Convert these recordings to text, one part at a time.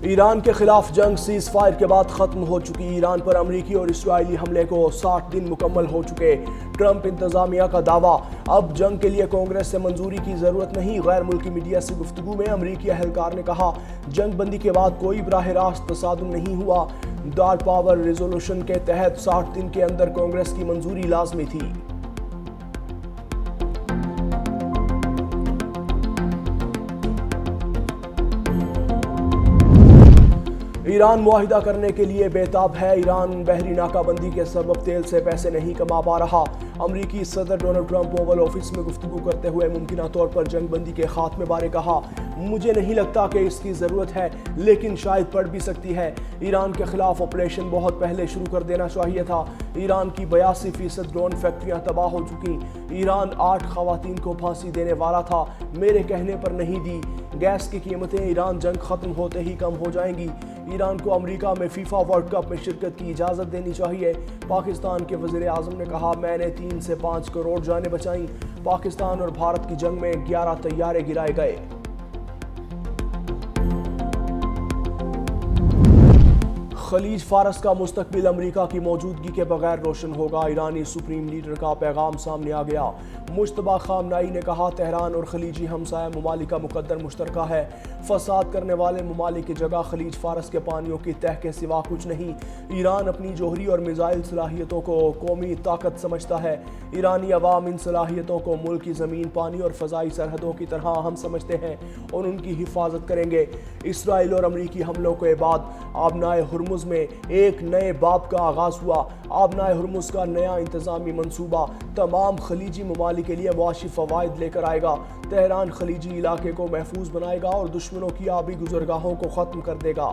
ایران کے خلاف جنگ سیز فائر کے بعد ختم ہو چکی۔ ایران پر امریکی اور اسرائیلی حملے کو 60 دن مکمل ہو چکے۔ ٹرمپ انتظامیہ کا دعویٰ، اب جنگ کے لیے کانگریس سے منظوری کی ضرورت نہیں۔ غیر ملکی میڈیا سے گفتگو میں امریکی اہلکار نے کہا، جنگ بندی کے بعد کوئی براہ راست تصادم نہیں ہوا۔ ڈارک پاور ریزولوشن کے تحت 60 دن کے اندر کانگریس کی منظوری لازمی تھی۔ ایران معاہدہ کرنے کے لیے بے تاب ہے۔ ایران بحری ناکہ بندی کے سبب تیل سے پیسے نہیں کما پا رہا۔ امریکی صدر ڈونلڈ ٹرمپ اوول آفس میں گفتگو کرتے ہوئے ممکنہ طور پر جنگ بندی کے خاتمے بارے کہا، مجھے نہیں لگتا کہ اس کی ضرورت ہے، لیکن شاید پڑ بھی سکتی ہے۔ ایران کے خلاف آپریشن بہت پہلے شروع کر دینا چاہیے تھا۔ ایران کی 82% ڈرون فیکٹریاں تباہ ہو چکی۔ ایران 8 خواتین کو پھانسی دینے والا تھا، میرے کہنے پر نہیں دی۔ گیس کی قیمتیں ایران جنگ ختم ہوتے ہی کم ہو جائیں گی۔ ایران کو امریکہ میں فیفا ورلڈ کپ میں شرکت کی اجازت دینی چاہیے۔ پاکستان کے وزیر اعظم نے کہا، میں نے 3 سے 5 کروڑ جانیں بچائیں۔ پاکستان اور بھارت کی جنگ میں 11 طیارے گرائے گئے۔ خلیج فارس کا مستقبل امریکہ کی موجودگی کے بغیر روشن ہوگا۔ ایرانی سپریم لیڈر کا پیغام سامنے آ گیا۔ مجتبیٰ خامنائی نے کہا، تہران اور خلیجی ہمسایہ ممالک کا مقدر مشترکہ ہے۔ فساد کرنے والے ممالک کی جگہ خلیج فارس کے پانیوں کی تہہ کے سوا کچھ نہیں۔ ایران اپنی جوہری اور میزائل صلاحیتوں کو قومی طاقت سمجھتا ہے۔ ایرانی عوام ان صلاحیتوں کو ملک کی زمین، پانی اور فضائی سرحدوں کی طرح اہم سمجھتے ہیں اور ان کی حفاظت کریں گے۔ اسرائیل اور امریکی حملوں کے بعد آبنائے ہرمز میں ایک نئے باب کا آغاز ہوا۔ آبنائے ہرمز کا نیا انتظامی منصوبہ تمام خلیجی ممالک کے لیے معاشی فوائد لے کر آئے گا۔ تہران خلیجی علاقے کو محفوظ بنائے گا اور دشمنوں کی آبی گزرگاہوں کو ختم کر دے گا۔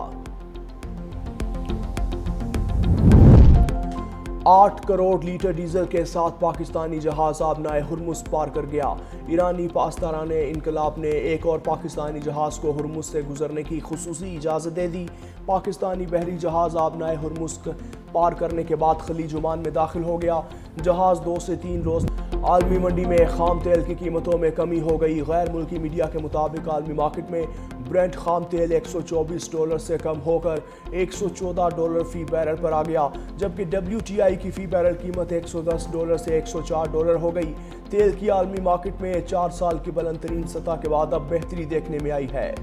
8 کروڑ لیٹر ڈیزل کے ساتھ پاکستانی جہاز آبنائے ہرمز پار کر گیا۔ ایرانی پاسداران انقلاب نے ایک اور پاکستانی جہاز کو ہرمز سے گزرنے کی خصوصی اجازت دے دی۔ پاکستانی بحری جہاز آبنائے ہرمز پار کرنے کے بعد خلیج عمان میں داخل ہو گیا۔ جہاز 2 سے 3 روز عالمی منڈی میں خام تیل کی قیمتوں میں کمی ہو گئی۔ غیر ملکی میڈیا کے مطابق عالمی مارکیٹ میں برنٹ خام تیل $124 سے کم ہو کر $114 فی بیرل پر آ گیا، جبکہ WTI کی فی بیرل قیمت $110 سے $104 ہو گئی۔ تیل کی عالمی مارکیٹ میں 4 سال کی بلند ترین سطح کے بعد اب بہتری دیکھنے میں آئی ہے۔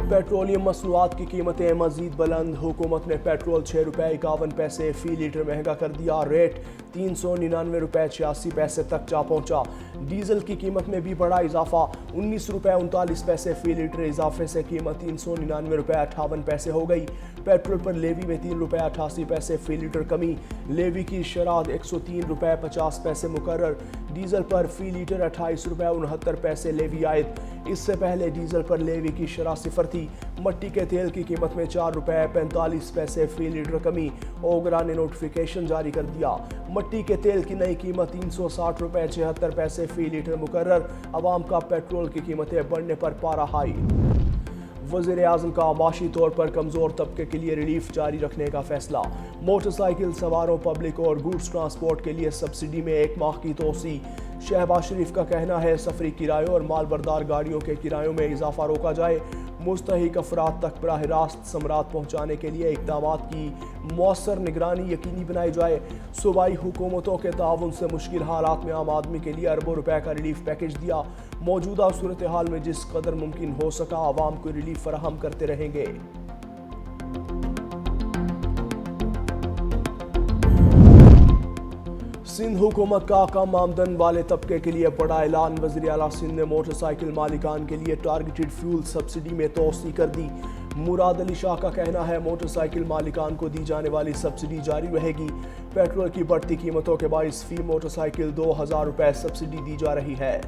پیٹرولیم مصنوعات کی قیمتیں مزید بلند۔ حکومت نے پیٹرول ₹6.51 فی لیٹر مہنگا کر دیا۔ ریٹ ₹399.86 تک جا پہنچا۔ ڈیزل کی قیمت میں بھی بڑا اضافہ، ₹19.39 فی لیٹر اضافے سے قیمت ₹399.58 ہو گئی۔ پیٹرول پر لیوی میں ₹3.88 فی لیٹر کمی، لیوی کی شرح ₹103.50 مقرر۔ ڈیزل پر فی لیٹر ₹28.69 لیوی عائد۔ اس سے پہلے ڈیزل پر لیوی کی شرح 0 تھی۔ مٹی کے تیل کی قیمت میں ₹4.45 فی لیٹر کمی۔ اوگرا نے نوٹیفیکیشن جاری کر دیا۔ مٹی کے تیل کی نئی قیمت ₹360.76 فی لیٹر مقرر۔ عوام کا پیٹرول کی قیمتیں بڑھنے پر پارا ہائی۔ وزیر اعظم کا معاشی طور پر کمزور طبقے کے لیے ریلیف جاری رکھنے کا فیصلہ۔ موٹر سائیکل سواروں، پبلک اور گوڈز ٹرانسپورٹ کے لیے سبسڈی میں 1 ماہ کی توسیع۔ شہباز شریف کا کہنا ہے، سفری کرایوں اور مال بردار گاڑیوں کے کرایوں میں اضافہ روکا جائے۔ مستحق افراد تک براہ راست ثمرات پہنچانے کے لیے اقدامات کی مؤثر نگرانی یقینی بنائی جائے۔ صوبائی حکومتوں کے تعاون سے مشکل حالات میں عام آدمی کے لیے اربوں روپے کا ریلیف پیکج دیا۔ موجودہ صورتحال میں جس قدر ممکن ہو سکا عوام کو ریلیف فراہم کرتے رہیں گے۔ سندھ حکومت کا کم آمدن والے طبقے کے لیے بڑا اعلان۔ وزیر اعلیٰ سندھ نے موٹر سائیکل مالکان کے لیے ٹارگیٹڈ فیول سبسڈی میں توسیع کر دی۔ مراد علی شاہ کا کہنا ہے، موٹر سائیکل مالکان کو دی جانے والی سبسڈی جاری رہے گی۔ پیٹرول کی بڑھتی قیمتوں کے باعث فی موٹر سائیکل ₹2000 سبسڈی دی جا رہی ہے۔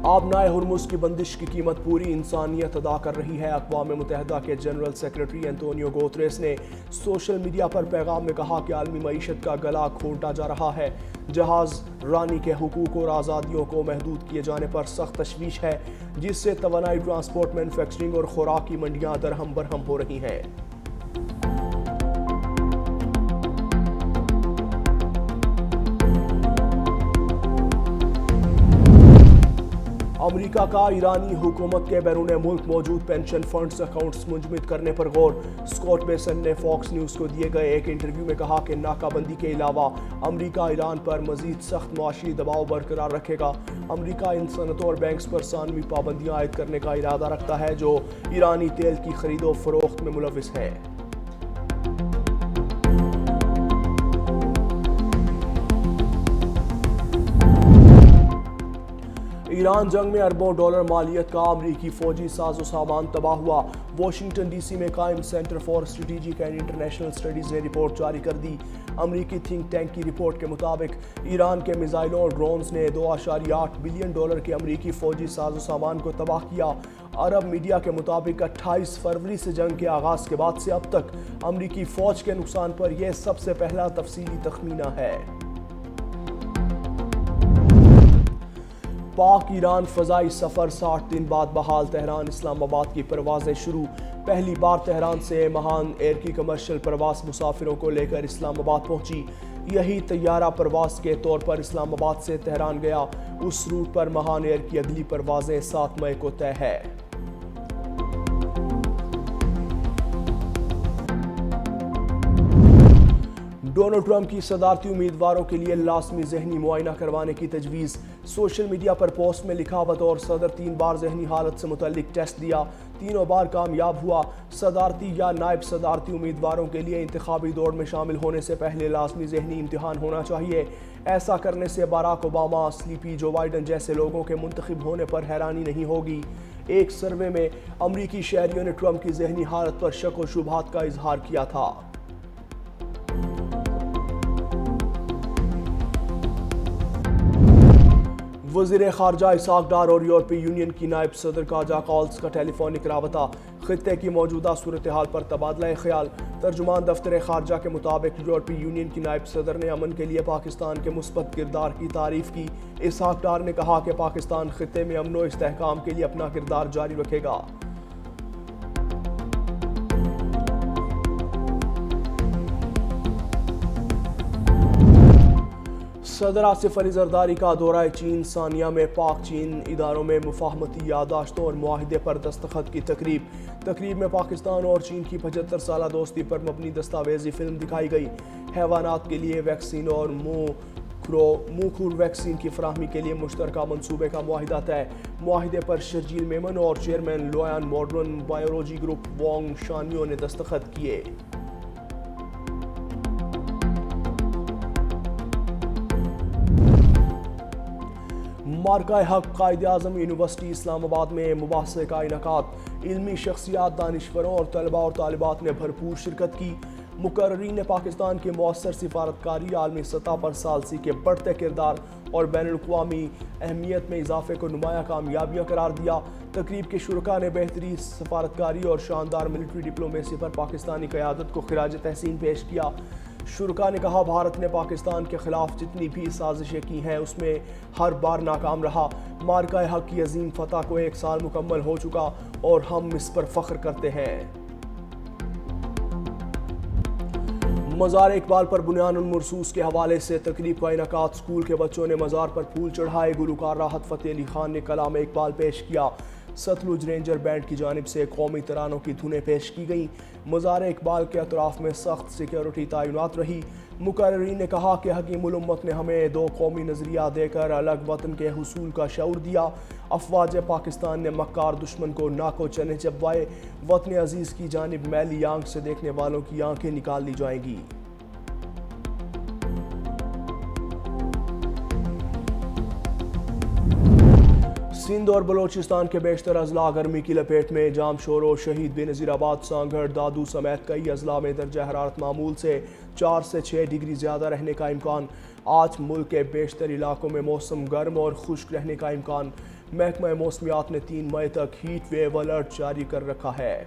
آبنائے ہرمز کی بندش کی قیمت پوری انسانیت ادا کر رہی ہے۔ اقوام متحدہ کے جنرل سیکریٹری انتونیو گوتریس نے سوشل میڈیا پر پیغام میں کہا کہ عالمی معیشت کا گلا گھونٹا جا رہا ہے۔ جہاز رانی کے حقوق اور آزادیوں کو محدود کیے جانے پر سخت تشویش ہے، جس سے توانائی، ٹرانسپورٹ، مینوفیکچرنگ اور خوراک کی منڈیاں درہم برہم ہو رہی ہیں۔ امریکہ کا ایرانی حکومت کے بیرون ملک موجود پینشن فنڈز اکاؤنٹس منجمد کرنے پر غور۔ اسکاٹ بیسن نے فاکس نیوز کو دیے گئے ایک انٹرویو میں کہا کہ ناکہ بندی کے علاوہ امریکہ ایران پر مزید سخت معاشی دباؤ برقرار رکھے گا۔ امریکہ ان صنعتوں اور بینکس پر ثانوی پابندیاں عائد کرنے کا ارادہ رکھتا ہے جو ایرانی تیل کی خرید و فروخت میں ملوث ہے۔ ایران جنگ میں اربوں ڈالر مالیت کا امریکی فوجی ساز و سامان تباہ ہوا۔ واشنگٹن ڈی سی میں قائم centre for strategic and international studies نے رپورٹ جاری کر دی۔ امریکی تھنک ٹینک کی رپورٹ کے مطابق ایران کے میزائلوں اور ڈرونز نے $2.8 بلین کے امریکی فوجی ساز و سامان کو تباہ کیا۔ عرب میڈیا کے مطابق 28 فروری سے جنگ کے آغاز کے بعد سے اب تک امریکی فوج کے نقصان پر یہ سب سے پہلا تفصیلی تخمینہ ہے۔ پاک ایران فضائی سفر 60 دن بعد بحال، تہران اسلام آباد کی پروازیں شروع۔ پہلی بار تہران سے مہان ایئر کی کمرشل پرواز مسافروں کو لے کر اسلام آباد پہنچی۔ یہی طیارہ پرواز کے طور پر اسلام آباد سے تہران گیا۔ اس روٹ پر مہان ایئر کی اگلی پروازیں 7 مئی کو طے ہے۔ ڈونلڈ ٹرمپ کی صدارتی امیدواروں کے لیے لازمی ذہنی معائنہ کروانے کی تجویز۔ سوشل میڈیا پر پوسٹ میں لکھا بطور صدر 3 بار ذہنی حالت سے متعلق ٹیسٹ دیا، تینوں بار کامیاب ہوا۔ صدارتی یا نائب صدارتی امیدواروں کے لیے انتخابی دوڑ میں شامل ہونے سے پہلے لازمی ذہنی امتحان ہونا چاہیے۔ ایسا کرنے سے Barack Obama, sleepy Joe Biden جیسے لوگوں کے منتخب ہونے پر حیرانی نہیں ہوگی۔ ایک سروے میں امریکی شہریوں نے ٹرمپ کی ذہنی حالت پر شک و شبہات کا اظہار کیا تھا۔ وزیر خارجہ اسحاق ڈار اور یورپی یونین کی نائب صدر کاجا کالز کا ٹیلی فونک رابطہ، خطے کی موجودہ صورتحال پر تبادلہ خیال۔ ترجمان دفتر خارجہ کے مطابق یورپی یونین کی نائب صدر نے امن کے لیے پاکستان کے مثبت کردار کی تعریف کی۔ اسحاق ڈار نے کہا کہ پاکستان خطے میں امن و استحکام کے لیے اپنا کردار جاری رکھے گا۔ صدر آصف علی زرداری کا دورہ چین، ثانیہ میں پاک چین اداروں میں مفاہمتی یادداشتوں اور معاہدے پر دستخط کی تقریب میں پاکستان اور چین کی 75 سالہ دوستی پر مبنی دستاویزی فلم دکھائی گئی۔ حیوانات کے لیے ویکسین اور منہ کھور ویکسین کی فراہمی کے لیے مشترکہ منصوبے کا معاہدہ طے۔ معاہدے پر شرجیل میمن اور چیئرمین لویان ماڈرن بائیولوجی گروپ وانگ شانیو نے دستخط کیے۔ مارکہ حق قائد اعظم یونیورسٹی اسلام آباد میں مباحثے کا انعقاد۔ علمی شخصیات، دانشوروں اور طلباء اور طالبات نے بھرپور شرکت کی۔ مقررین نے پاکستان کی مؤثر سفارتکاری، عالمی سطح پر ثالثی کے بڑھتے کردار اور بین الاقوامی اہمیت میں اضافے کو نمایاں کامیابیاں قرار دیا۔ تقریب کے شرکاء نے بہترین سفارتکاری اور شاندار ملٹری ڈپلومیسی پر پاکستانی قیادت کو خراج تحسین پیش کیا۔ شرکاء نے کہا بھارت نے پاکستان کے خلاف جتنی بھی سازشیں کی ہیں اس میں ہر بار ناکام رہا۔ مارکہ حق کی عظیم فتح کو 1 سال مکمل ہو چکا اور ہم اس پر فخر کرتے ہیں۔ مزار اقبال پر بنیان المرصوص کے حوالے سے تقریب کا انعقاد۔ اسکول کے بچوں نے مزار پر پھول چڑھائے۔ گلوکار راحت فتح علی خان نے کلام اقبال پیش کیا۔ ستلج رینجر بینڈ کی جانب سے قومی ترانوں کی دھنیں پیش کی گئیں۔ مزار اقبال کے اطراف میں سخت سیکیورٹی تعینات رہی۔ مقررین نے کہا کہ حکیم الامت نے ہمیں 2 قومی نظریہ دے کر الگ وطن کے حصول کا شعور دیا۔ افواج پاکستان نے مکار دشمن کو ناکو چنے چبوائے۔ وطن عزیز کی جانب میلی آنکھ سے دیکھنے والوں کی آنکھیں نکال لی جائیں گی۔ سندھ اور بلوچستان کے بیشتر اضلاع گرمی کی لپیٹ میں۔ جام شورو، شہید بے نظیر آباد، سانگھڑ، دادو سمیت کئی اضلاع میں درجہ حرارت معمول سے 4 سے 6 ڈگری زیادہ رہنے کا امکان۔ آج ملک کے بیشتر علاقوں میں موسم گرم اور خشک رہنے کا امکان۔ محکمہ موسمیات نے 3 مئی تک ہیٹ ویو الرٹ جاری کر رکھا ہے۔